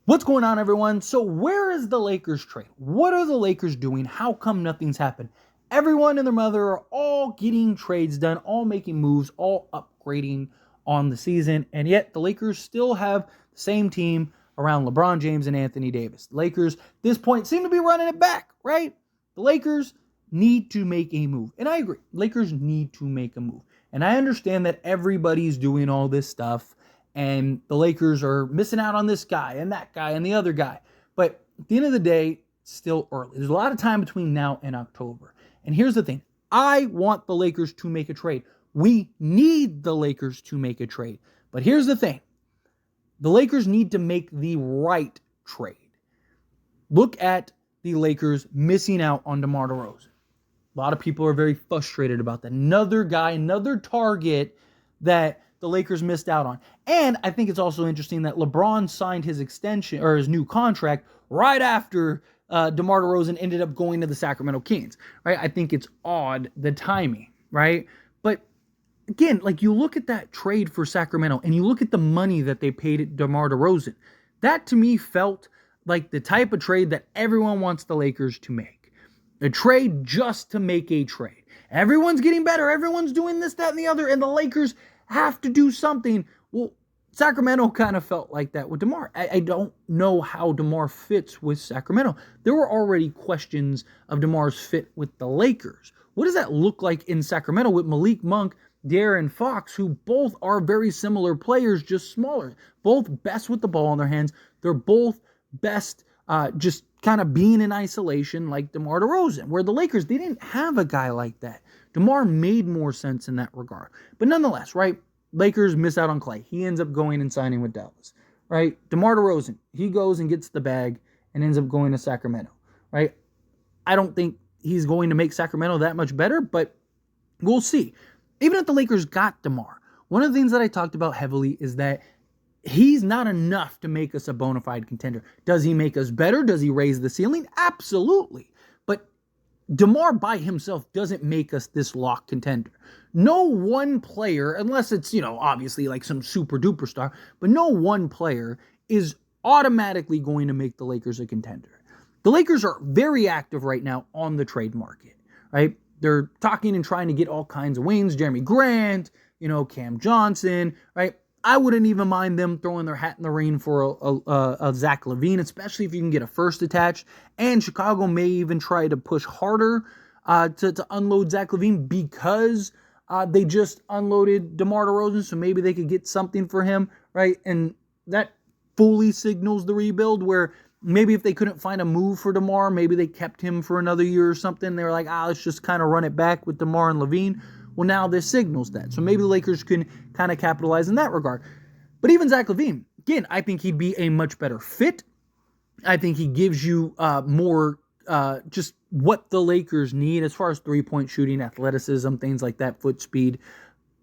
What's going on, everyone? So where is the Lakers trade? What are the Lakers doing? How come nothing's happened? Everyone and their mother are all getting trades done, all making moves, all upgrading on the season, and yet the Lakers still have the same team around LeBron James and Anthony Davis. The Lakers, at this point, seem to be running it back, right? The Lakers need to make a move. And I agree. Lakers need to make a move. And I understand that everybody's doing all this stuff and the Lakers are missing out on this guy and that guy and the other guy. But at the end of the day, it's still early. There's a lot of time between now and October. And here's the thing. I want the Lakers to make a trade. We need the Lakers to make a trade. But here's the thing. The Lakers need to make the right trade. Look at the Lakers missing out on DeMar DeRozan. A lot of people are very frustrated about that. Another guy, another target that the Lakers missed out on. And I think it's also interesting that LeBron signed his extension or his new contract right after DeMar DeRozan ended up going to the Sacramento Kings, right? I think it's odd, the timing, right? But again, like you look at that trade for Sacramento and you look at the money that they paid DeMar DeRozan, that to me felt like the type of trade that everyone wants the Lakers to make. A trade just to make a trade. Everyone's getting better. Everyone's doing this, that, and the other, and the Lakers have to do something. Well, Sacramento kind of felt like that with DeMar. I don't know how DeMar fits with Sacramento. There were already questions of DeMar's fit with the Lakers. What does that look like in Sacramento with Malik Monk, De'Aaron Fox, who both are very similar players, just smaller. Both best with the ball in their hands. They're both best just kind of being in isolation like DeMar DeRozan, where the Lakers, they didn't have a guy like that. DeMar made more sense in that regard. But nonetheless, right, Lakers miss out on Clay. He ends up going and signing with Dallas, right? DeMar DeRozan, he goes and gets the bag and ends up going to Sacramento, right? I don't think he's going to make Sacramento that much better, but we'll see. Even if the Lakers got DeMar, one of the things that I talked about heavily is that he's not enough to make us a bona fide contender. Does he make us better? Does he raise the ceiling? Absolutely. But DeMar by himself doesn't make us this lock contender. No one player, unless it's, obviously like some super duper star, but no one player is automatically going to make the Lakers a contender. The Lakers are very active right now on the trade market, right? They're talking and trying to get all kinds of wings. Jeremy Grant, Cam Johnson, right? I wouldn't even mind them throwing their hat in the ring for a Zach LaVine, especially if you can get a first attached. And Chicago may even try to push harder to unload Zach LaVine because they just unloaded DeMar DeRozan, so maybe they could get something for him, right? And that fully signals the rebuild where maybe if they couldn't find a move for DeMar, maybe they kept him for another year or something. They were like, let's just kind of run it back with DeMar and LaVine. Well, now this signals that. So maybe the Lakers can kind of capitalize in that regard. But even Zach LaVine, again, I think he'd be a much better fit. I think he gives you more just what the Lakers need as far as three-point shooting, athleticism, things like that, foot speed.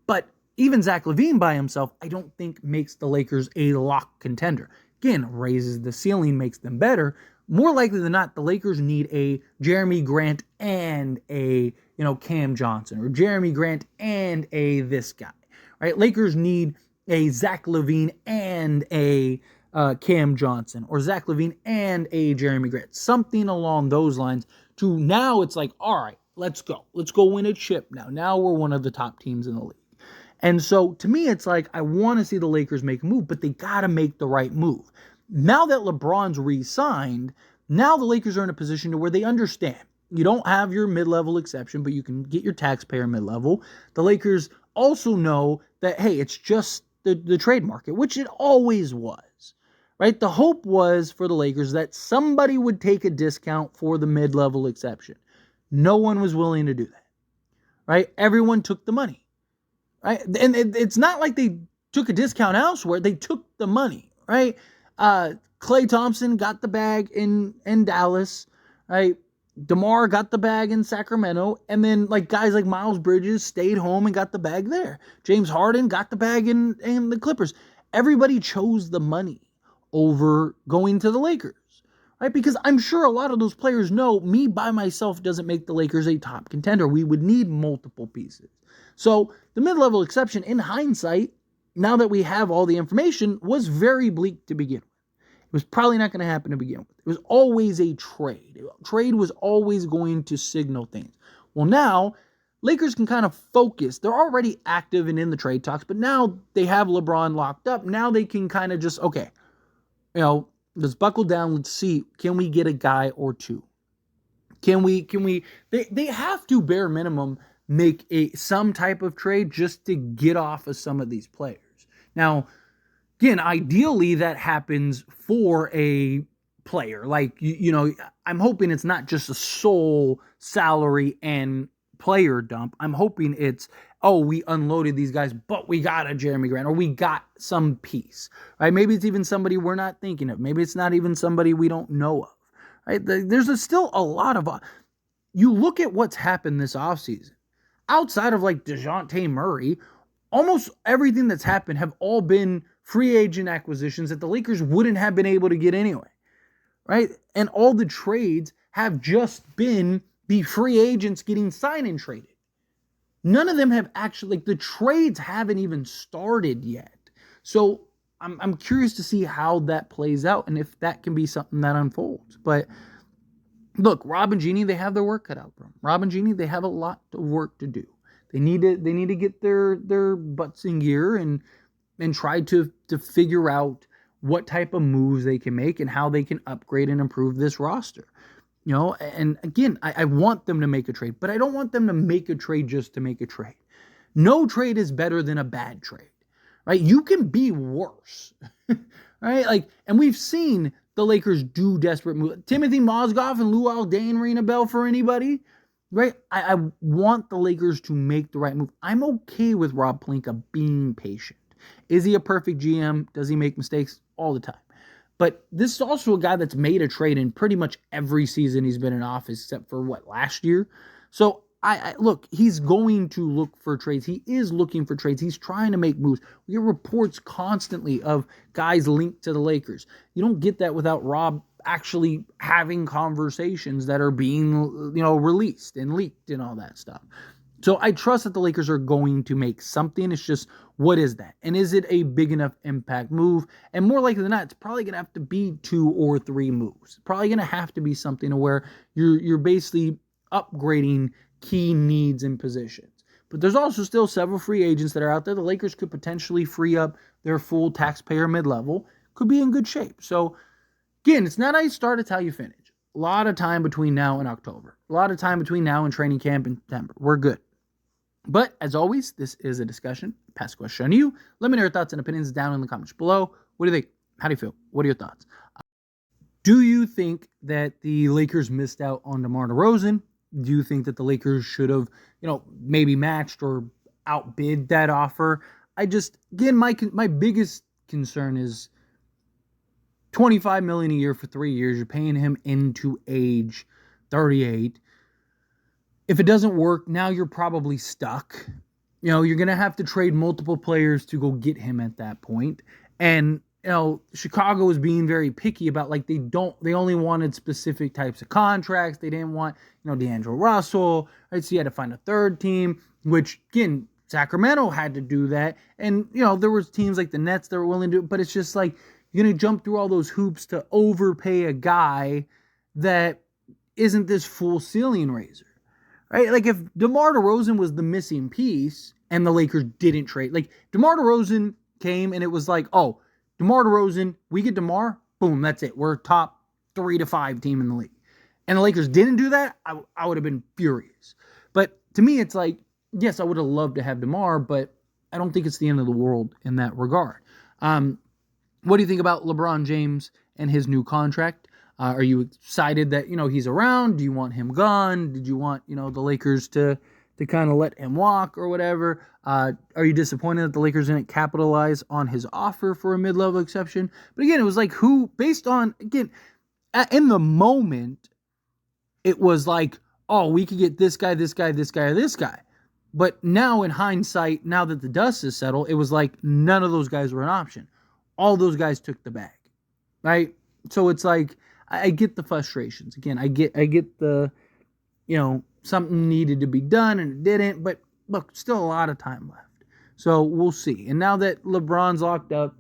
But even Zach LaVine by himself, I don't think makes the Lakers a lock contender. Again, raises the ceiling, makes them better. More likely than not, the Lakers need a Jeremy Grant and a Cam Johnson, or Jeremy Grant and a this guy, right? Lakers need a Zach LaVine and a Cam Johnson, or Zach LaVine and a Jeremy Grant, something along those lines. To now, it's like, all right, let's go win a chip now. Now we're one of the top teams in the league. And so to me, it's like, I want to see the Lakers make a move, but they got to make the right move. Now that LeBron's re-signed, now the Lakers are in a position to where they understand. You don't have your mid-level exception, but you can get your taxpayer mid-level. The Lakers also know that, hey, it's just the trade market, which it always was, right? The hope was for the Lakers that somebody would take a discount for the mid-level exception. No one was willing to do that, right? Everyone took the money, right? And it's not like they took a discount elsewhere. They took the money, right? Klay Thompson got the bag in Dallas, right? DeMar got the bag in Sacramento, and then guys like Miles Bridges stayed home and got the bag there. James Harden got the bag in the Clippers. Everybody chose the money over going to the Lakers, right? Because I'm sure a lot of those players know me by myself doesn't make the Lakers a top contender. We would need multiple pieces. So the mid-level exception, in hindsight, now that we have all the information, was very bleak to begin with. It was probably not going to happen to begin with. It was always a trade. Trade was always going to signal things. Well, now Lakers can kind of focus. They're already active and in the trade talks, but now they have LeBron locked up. Now they can kind of just, okay, let's buckle down. Let's see, can we get a guy or two? They have to bare minimum make some type of trade just to get off of some of these players. Now, again, ideally that happens for a player. Like, I'm hoping it's not just a sole salary and player dump. I'm hoping it's, we unloaded these guys, but we got a Jeremy Grant, or we got some piece, right? Maybe it's even somebody we're not thinking of. Maybe it's not even somebody we don't know of, right? There's still a lot of, you look at what's happened this offseason, outside of like DeJounte Murray, almost everything that's happened have all been free agent acquisitions that the Lakers wouldn't have been able to get anyway, right? And all the trades have just been the free agents getting signed and traded. None of them have actually, the trades haven't even started yet. So I'm curious to see how that plays out and if that can be something that unfolds. But look, Rob and Jeannie, they have their work cut out for them. Rob and Jeannie, they have a lot of work to do. They need to get their butts in gear and try to figure out what type of moves they can make and how they can upgrade and improve this roster. And again, I want them to make a trade, but I don't want them to make a trade just to make a trade. No trade is better than a bad trade, right? You can be worse, right? Like, and we've seen the Lakers do desperate moves. Timothy Mozgov and Luol Deng ring a bell for anybody, right? I want the Lakers to make the right move. I'm okay with Rob Pelinka being patient. Is he a perfect GM? Does he make mistakes? All the time. But this is also a guy that's made a trade in pretty much every season he's been in office, except for last year. So I look, he's going to look for trades. He is looking for trades. He's trying to make moves. We get reports constantly of guys linked to the Lakers. You don't get that without Rob actually having conversations that are being, released and leaked and all that stuff. So I trust that the Lakers are going to make something. It's just, what is that? And is it a big enough impact move? And more likely than not, it's probably going to have to be 2 or 3 moves. It's probably going to have to be something to where you're basically upgrading key needs and positions. But there's also still several free agents that are out there. The Lakers could potentially free up their full taxpayer mid-level. Could be in good shape. So again, it's not how you start, it's how you finish. A lot of time between now and October. A lot of time between now and training camp in September. We're good. But as always, this is a discussion. Pass the question on you. Let me know your thoughts and opinions down in the comments below. What do you think? How do you feel? What are your thoughts? Do you think that the Lakers missed out on DeMar DeRozan? Do you think that the Lakers should have, maybe matched or outbid that offer? Again, my biggest concern is $25 million a year for 3 years. You're paying him into age 38. If it doesn't work, now you're probably stuck. You're going to have to trade multiple players to go get him at that point. And, Chicago is being very picky about, they only wanted specific types of contracts. They didn't want, D'Angelo Russell, right? So you had to find a third team, which, again, Sacramento had to do that. And, there was teams like the Nets that were willing to do it, but it's just like, you're going to jump through all those hoops to overpay a guy that isn't this full ceiling raiser. Right? Like, if DeMar DeRozan was the missing piece and the Lakers didn't trade, DeMar DeRozan came and it was like, DeMar DeRozan, we get DeMar, boom, that's it. We're top 3 to 5 team in the league. And the Lakers didn't do that, I would have been furious. But to me, it's like, yes, I would have loved to have DeMar, but I don't think it's the end of the world in that regard. What do you think about LeBron James and his new contract? Are you excited that, he's around? Do you want him gone? Did you want, the Lakers to kind of let him walk or whatever? Are you disappointed that the Lakers didn't capitalize on his offer for a mid-level exception? But again, it was like based on, again, in the moment, it was like, we could get this guy, this guy, this guy, or this guy. But now in hindsight, now that the dust is settled, it was like none of those guys were an option. All those guys took the bag, right? So it's like, I get the frustrations. Again, I get the, something needed to be done and it didn't. But look, still a lot of time left. So we'll see. And now that LeBron's locked up,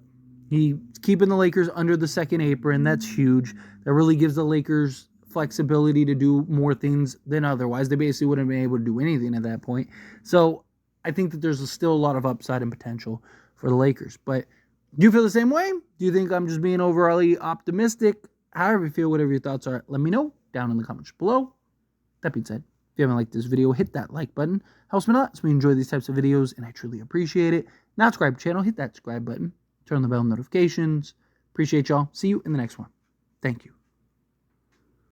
He's keeping the Lakers under the second apron. That's huge. That really gives the Lakers flexibility to do more things than otherwise. They basically wouldn't have been able to do anything at that point. So I think that there's still a lot of upside and potential for the Lakers. But do you feel the same way? Do you think I'm just being overly optimistic? However you feel, whatever your thoughts are, let me know down in the comments below. That being said, if you haven't liked this video, hit that like button. Helps me a lot, so we enjoy these types of videos, and I truly appreciate it. Not subscribe to the channel, hit that subscribe button. Turn on the bell notifications. Appreciate y'all. See you in the next one. Thank you.